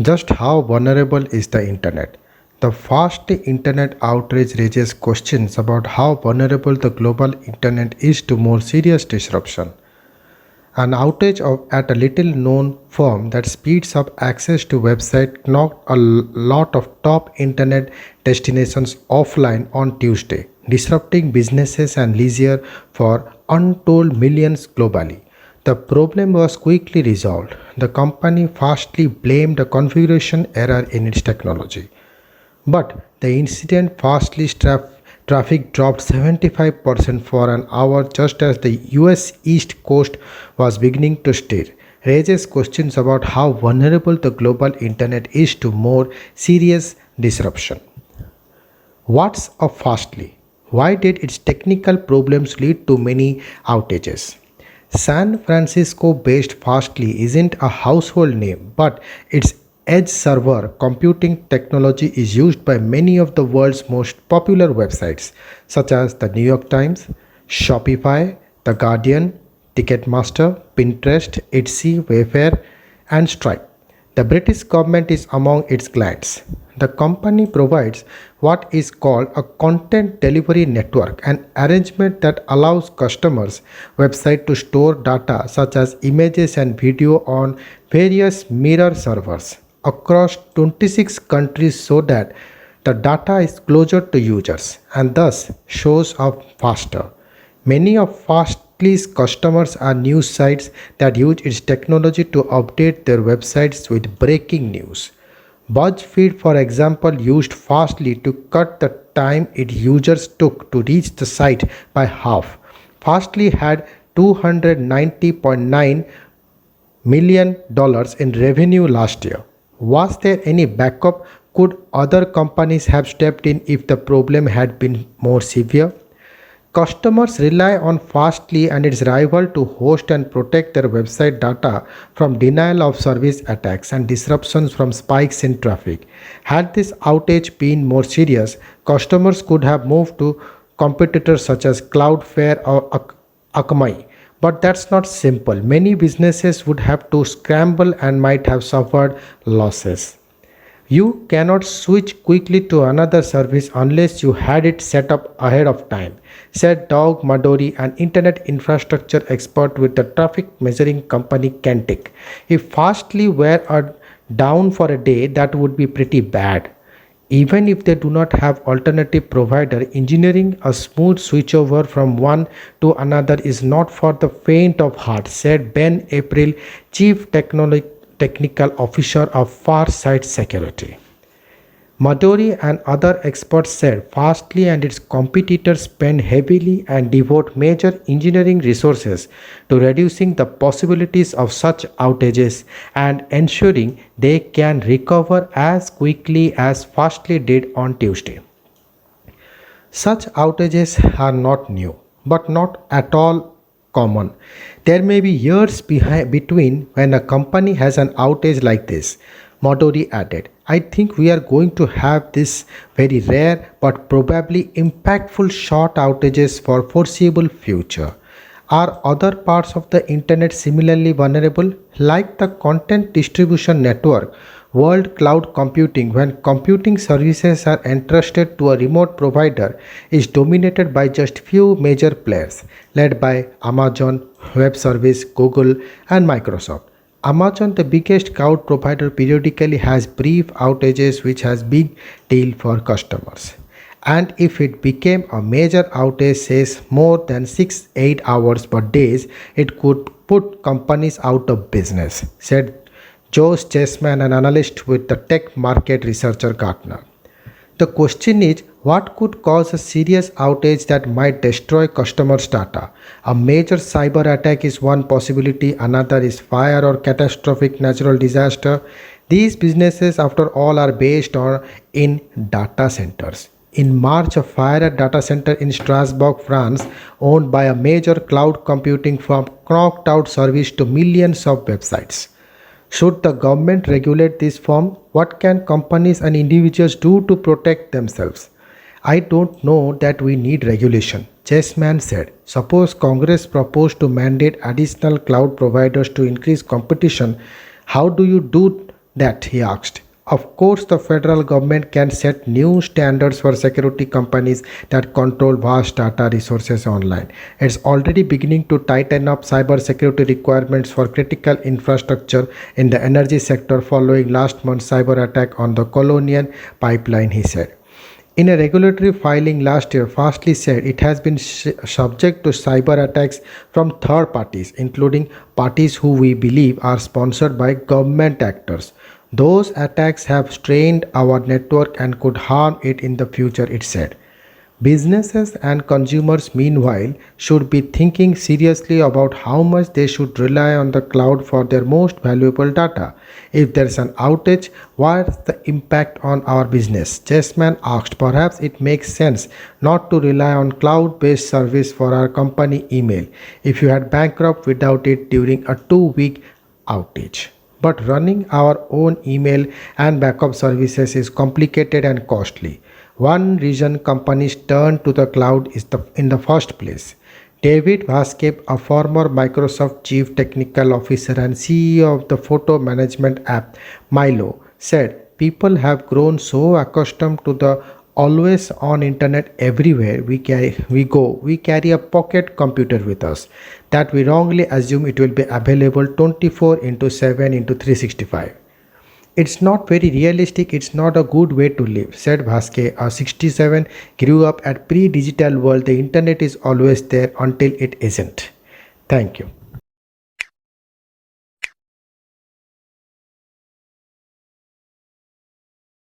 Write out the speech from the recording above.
Just how vulnerable is the internet? The fast internet outrage raises questions about how vulnerable the global internet is to more serious disruption. An outage at a little known firm that speeds up access to website knocked a lot of top internet destinations offline on Tuesday, disrupting businesses and leisure for untold millions globally. The problem was quickly resolved. The company fastly blamed a configuration error in its technology. But the incident fastly traffic dropped 75% for an hour just as the US East Coast was beginning to stir, raises questions about how vulnerable the global internet is to more serious disruption. What's a Fastly? Why did its technical problems lead to many outages? San Francisco based Fastly isn't a household name, but its edge server computing technology is used by many of the world's most popular websites, such as the New York Times, Shopify, The Guardian, Ticketmaster, Pinterest, Etsy, Wayfair, and Stripe. The British government is among its clients. The company provides what is called a content delivery network, an arrangement that allows customers' website to store data such as images and video on various mirror servers across 26 countries so that the data is closer to users and thus shows up faster. Many of Fastly's customers are news sites that use its technology to update their websites with breaking news. BuzzFeed, for example, used Fastly to cut the time its users took to reach the site by half. Fastly had $290.9 million in revenue last year. Was there any backup? Could other companies have stepped in if the problem had been more severe? Customers rely on Fastly and its rival to host and protect their website data from denial of service attacks and disruptions from spikes in traffic. Had this outage been more serious, customers could have moved to competitors such as Cloudflare or Akamai. But that's not simple. Many businesses would have to scramble and might have suffered losses. You cannot switch quickly to another service unless you had it set up ahead of time, said Doug Madori, an internet infrastructure expert with the traffic measuring company Kentic. If Fastly were down for a day, that would be pretty bad. Even if they do not have alternative provider, engineering a smooth switchover from one to another is not for the faint of heart, said Ben April, Chief Technical Officer of Farsight Security. Madori and other experts said Fastly and its competitors spend heavily and devote major engineering resources to reducing the possibilities of such outages and ensuring they can recover as quickly as Fastly did on Tuesday. Such outages are not new, but not at all common. There may be years between when a company has an outage like this, Modori added. I think we are going to have this very rare but probably impactful short outages for foreseeable future. Are other parts of the internet similarly vulnerable, like the content distribution network, world cloud computing, when computing services are entrusted to a remote provider, is dominated by just few major players, led by Amazon Web Service, Google, and Microsoft. Amazon, the biggest cloud provider, periodically has brief outages which has big deal for customers. And if it became a major outage, says more than 6-8 hours per day, it could put companies out of business, said Josh Chessman, an analyst with the tech market researcher Gartner. The question is, what could cause a serious outage that might destroy customers' data? A major cyber attack is one possibility, another is fire or catastrophic natural disaster. These businesses, after all, are based on in data centers. In March, a fire at data center in Strasbourg, France, owned by a major cloud computing firm, knocked out service to millions of websites. Should the government regulate this firm? What can companies and individuals do to protect themselves? I don't know that we need regulation, Chessman said. Suppose Congress proposed to mandate additional cloud providers to increase competition. How do you do that? He asked. Of course, the federal government can set new standards for security companies that control vast data resources online. It's already beginning to tighten up cybersecurity requirements for critical infrastructure in the energy sector following last month's cyber attack on the Colonial pipeline, he said. In a regulatory filing last year, Fastly said it has been subject to cyber attacks from third parties, including parties who we believe are sponsored by government actors. Those attacks have strained our network and could harm it in the future, it said. Businesses and consumers, meanwhile, should be thinking seriously about how much they should rely on the cloud for their most valuable data. If there's an outage, what's the impact on our business? Chessman asked. Perhaps it makes sense not to rely on cloud based service for our company email if you had bankrupt without it during a 2 week outage. But running our own email and backup services is complicated and costly. One reason companies turn to the cloud is in the first place. David Vasquez, a former Microsoft Chief Technical Officer and CEO of the photo management app Milo, said people have grown so accustomed to the always on internet everywhere we carry a pocket computer with us that we wrongly assume it will be available 24 into 7 into 365. It's not very realistic, it's not a good way to live, said Vasquez, a 67, grew up at pre-digital world. The internet is always there until it isn't. Thank you.